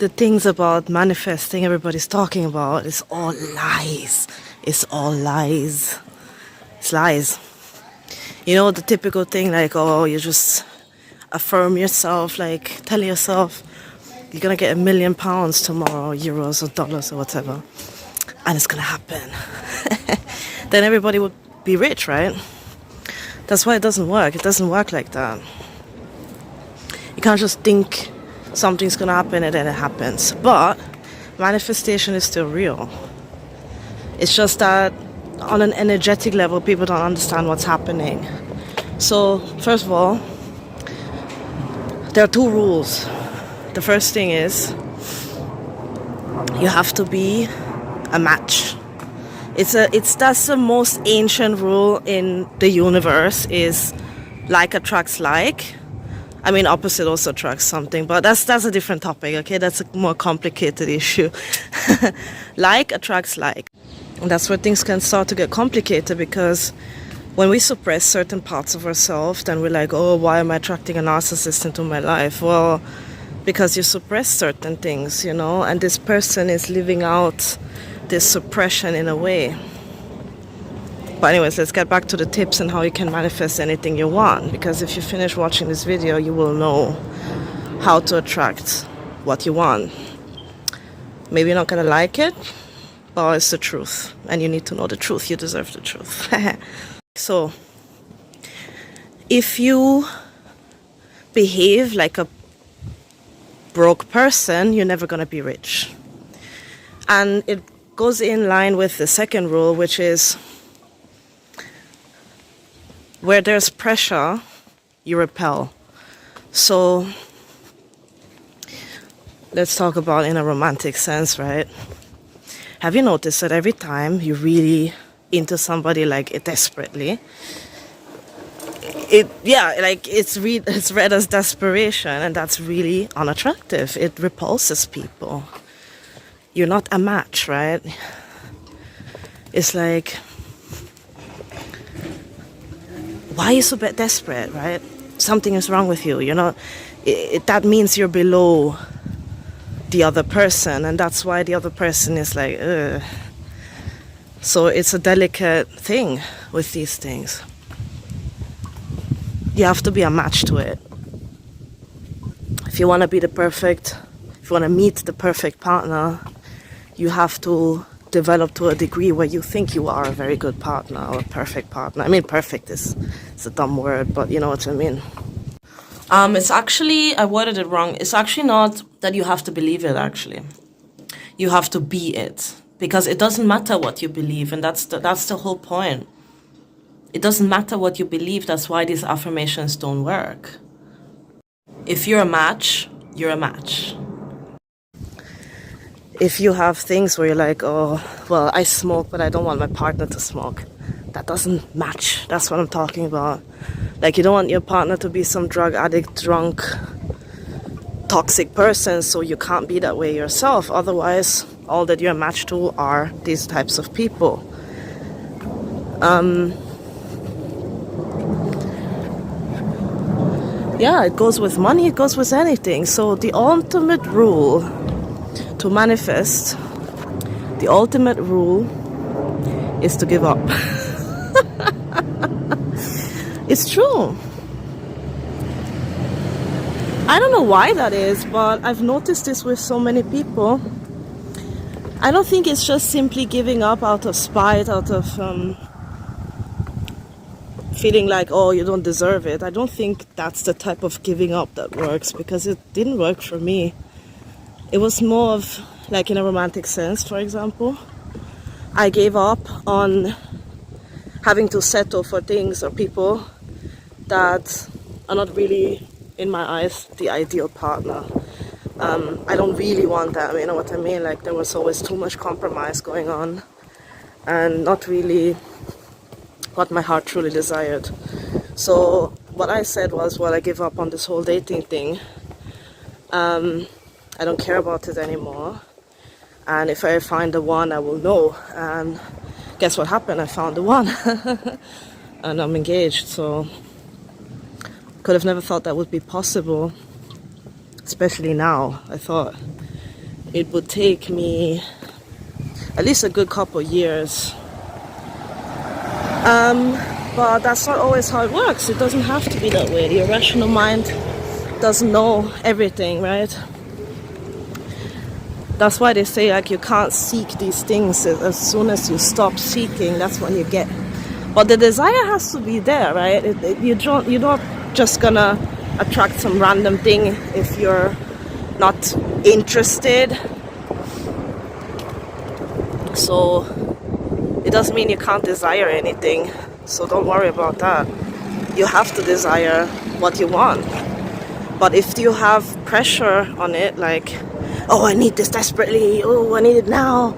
the things about manifesting everybody's talking about is all lies. It's all lies. It's lies. You know, the typical thing like, oh, you just affirm yourself, like tell yourself you're gonna get £1 million tomorrow, euros or dollars or whatever, and it's gonna happen. Then everybody would be rich, right? That's why it doesn't work. It doesn't work like that. You can't just think something's gonna happen and then it happens. But manifestation is still real. It's just that on an energetic level, people don't understand what's happening. So, first of all, there are 2 rules. The first thing is you have to be a match. That's the most ancient rule in the universe, is like attracts like. I mean, opposite also attracts something, but that's a different topic, okay? That's a more complicated issue. Like attracts like. And that's where things can start to get complicated, because when we suppress certain parts of ourselves, then we're like, oh, why am I attracting a narcissist into my life? Well, because you suppress certain things, you know, and this person is living out this suppression in a way. But anyways, let's get back to the tips and how you can manifest anything you want. Because if you finish watching this video, you will know how to attract what you want. Maybe you're not going to like it, but it's the truth. And you need to know the truth. You deserve the truth. So, if you behave like a broke person, you're never going to be rich. And it goes in line with the second rule, which is where there's pressure, you repel. So let's talk about in a romantic sense, right? Have you noticed that every time you're really into somebody like desperately, it's read as desperation, and that's really unattractive. It repulses people. You're not a match, right? It's like, why are you so desperate, right? Something is wrong with you, you know. That means you're below the other person, and that's why the other person is like, ugh. So it's a delicate thing with these things. You have to be a match to it. If you want to meet the perfect partner, you have to develop to a degree where you think you are a very good partner or a perfect partner. I mean, perfect is a dumb word, but you know what I mean. It's actually, I worded it wrong. It's actually not that you have to believe it, actually. You have to be it. Because it doesn't matter what you believe, and that's the whole point. It doesn't matter what you believe. That's why these affirmations don't work. If you're a match, you're a match. If you have things where you're like, oh, well, I smoke, but I don't want my partner to smoke, that doesn't match. That's what I'm talking about. Like, you don't want your partner to be some drug addict, drunk, toxic person, so you can't be that way yourself. Otherwise, all that you're matched to are these types of people. Yeah, it goes with money, it goes with anything. So the ultimate rule to manifest, the ultimate rule is to give up. It's true. I don't know why that is, but I've noticed this with so many people. I don't think it's just simply giving up out of spite, out of feeling like, oh, you don't deserve it. I don't think that's the type of giving up that works, because it didn't work for me. It was more of, like in a romantic sense, for example, I gave up on having to settle for things or people that are not really, in my eyes, the ideal partner. I don't really want that, you know what I mean? Like, there was always too much compromise going on, and not really what my heart truly desired. So what I said was, well, I give up on this whole dating thing. I don't care about it anymore. And if I find the one, I will know. And guess what happened? I found the one. And I'm engaged, so could have never thought that would be possible. Especially now. I thought it would take me at least a good couple years. But that's not always how it works. It doesn't have to be that way. Your rational mind doesn't know everything, right? That's why they say like you can't seek these things. As soon as you stop seeking, that's when you get. But the desire has to be there, right? You're not just gonna attract some random thing if you're not interested. So it doesn't mean you can't desire anything. So don't worry about that. You have to desire what you want. But if you have pressure on it, like, oh, I need this desperately, oh, I need it now,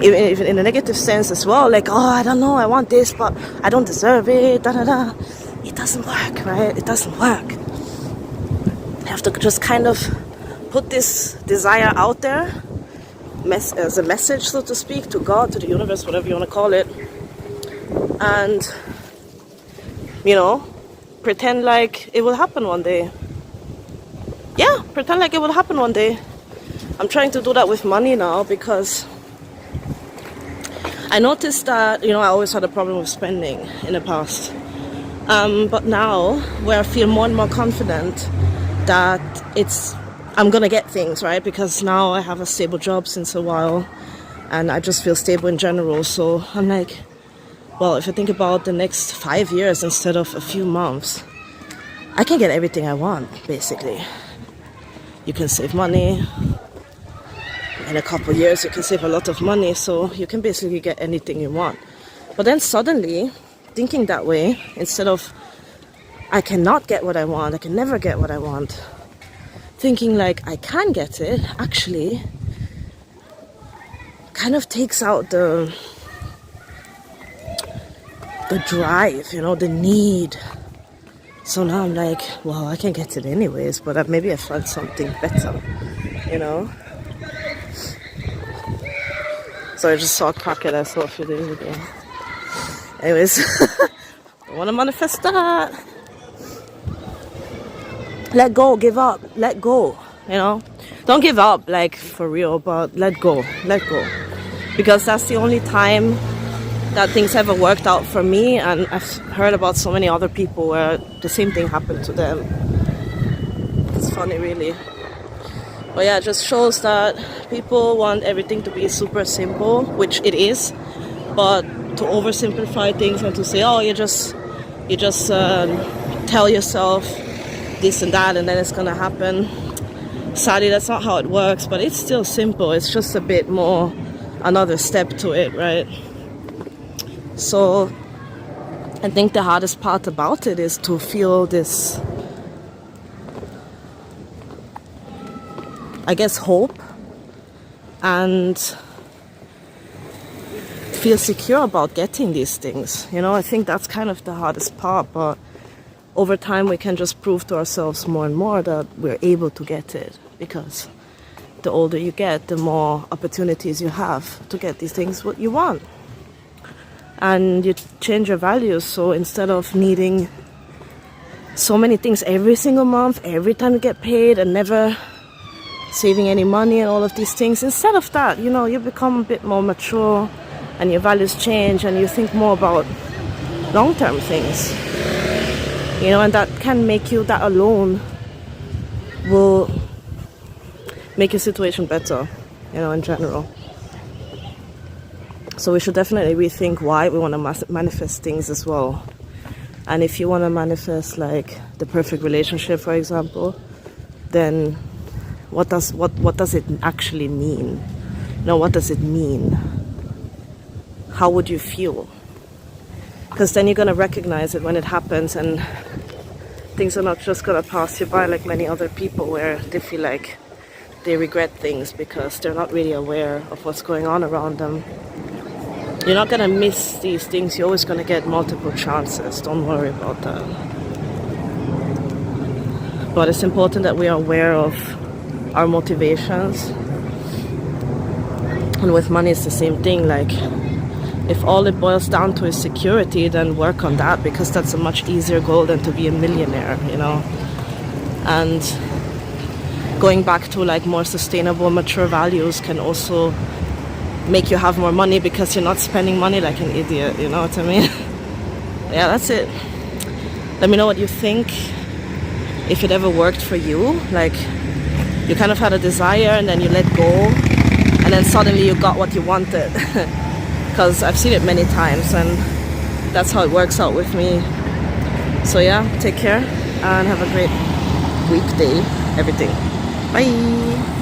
even in a negative sense as well, like, oh, I don't know, I want this, but I don't deserve it, da-da-da. It doesn't work, right? It doesn't work. You have to just kind of put this desire out there as a message, so to speak, to God, to the universe, whatever you want to call it. And, pretend like it will happen one day. Yeah, pretend like it will happen one day. I'm trying to do that with money now because I noticed that, I always had a problem with spending in the past. But now, where I feel more and more confident that I'm gonna get things, right? Because now I have a stable job since a while and I just feel stable in general. So I'm like, well, if I think about the next 5 years instead of a few months, I can get everything I want, basically. You can save money. In a couple of years, you can save a lot of money, so you can basically get anything you want. But then suddenly, thinking that way, instead of I cannot get what I want, I can never get what I want, thinking like I can get it, actually kind of takes out the drive, the need. So now I'm like, well, I can get it anyways, but maybe I find something better, So I just saw a crocodile I saw a few days ago. Anyways, I want to manifest that. Let go, give up, let go, Don't give up, like, for real, but let go. Because that's the only time that things ever worked out for me, and I've heard about so many other people where the same thing happened to them. It's funny, really. But yeah, it just shows that people want everything to be super simple, which it is, but to oversimplify things and to say, oh, you just tell yourself this and that and then it's gonna happen. Sadly, that's not how it works, but it's still simple. It's just a bit more, another step to it, right? So I think the hardest part about it is to feel this, I guess, hope and feel secure about getting these things. I think that's kind of the hardest part, but over time we can just prove to ourselves more and more that we're able to get it, because the older you get, the more opportunities you have to get these things what you want. And you change your values, so instead of needing so many things every single month, every time you get paid, and never saving any money and all of these things, instead of that, you become a bit more mature and your values change and you think more about long-term things, and that can make you, that alone will make your situation better, in general. So we should definitely rethink why we want to manifest things as well. And if you want to manifest like the perfect relationship, for example, then what does it actually mean? What does it mean? How would you feel? Because then you're going to recognize it when it happens, and things are not just going to pass you by like many other people where they feel like they regret things because they're not really aware of what's going on around them. You're not going to miss these things. You're always going to get multiple chances. Don't worry about that. But it's important that we are aware of our motivations. And with money, it's the same thing. Like, if all it boils down to is security, then work on that, because that's a much easier goal than to be a millionaire, And going back to like more sustainable, mature values can also make you have more money because you're not spending money like an idiot, you know what I mean? Yeah, that's it. Let me know what you think, if it ever worked for you, like you kind of had a desire and then you let go and then suddenly you got what you wanted. Because I've seen it many times and that's how it works out with me. So yeah, take care and have a great weekday, everything. Bye.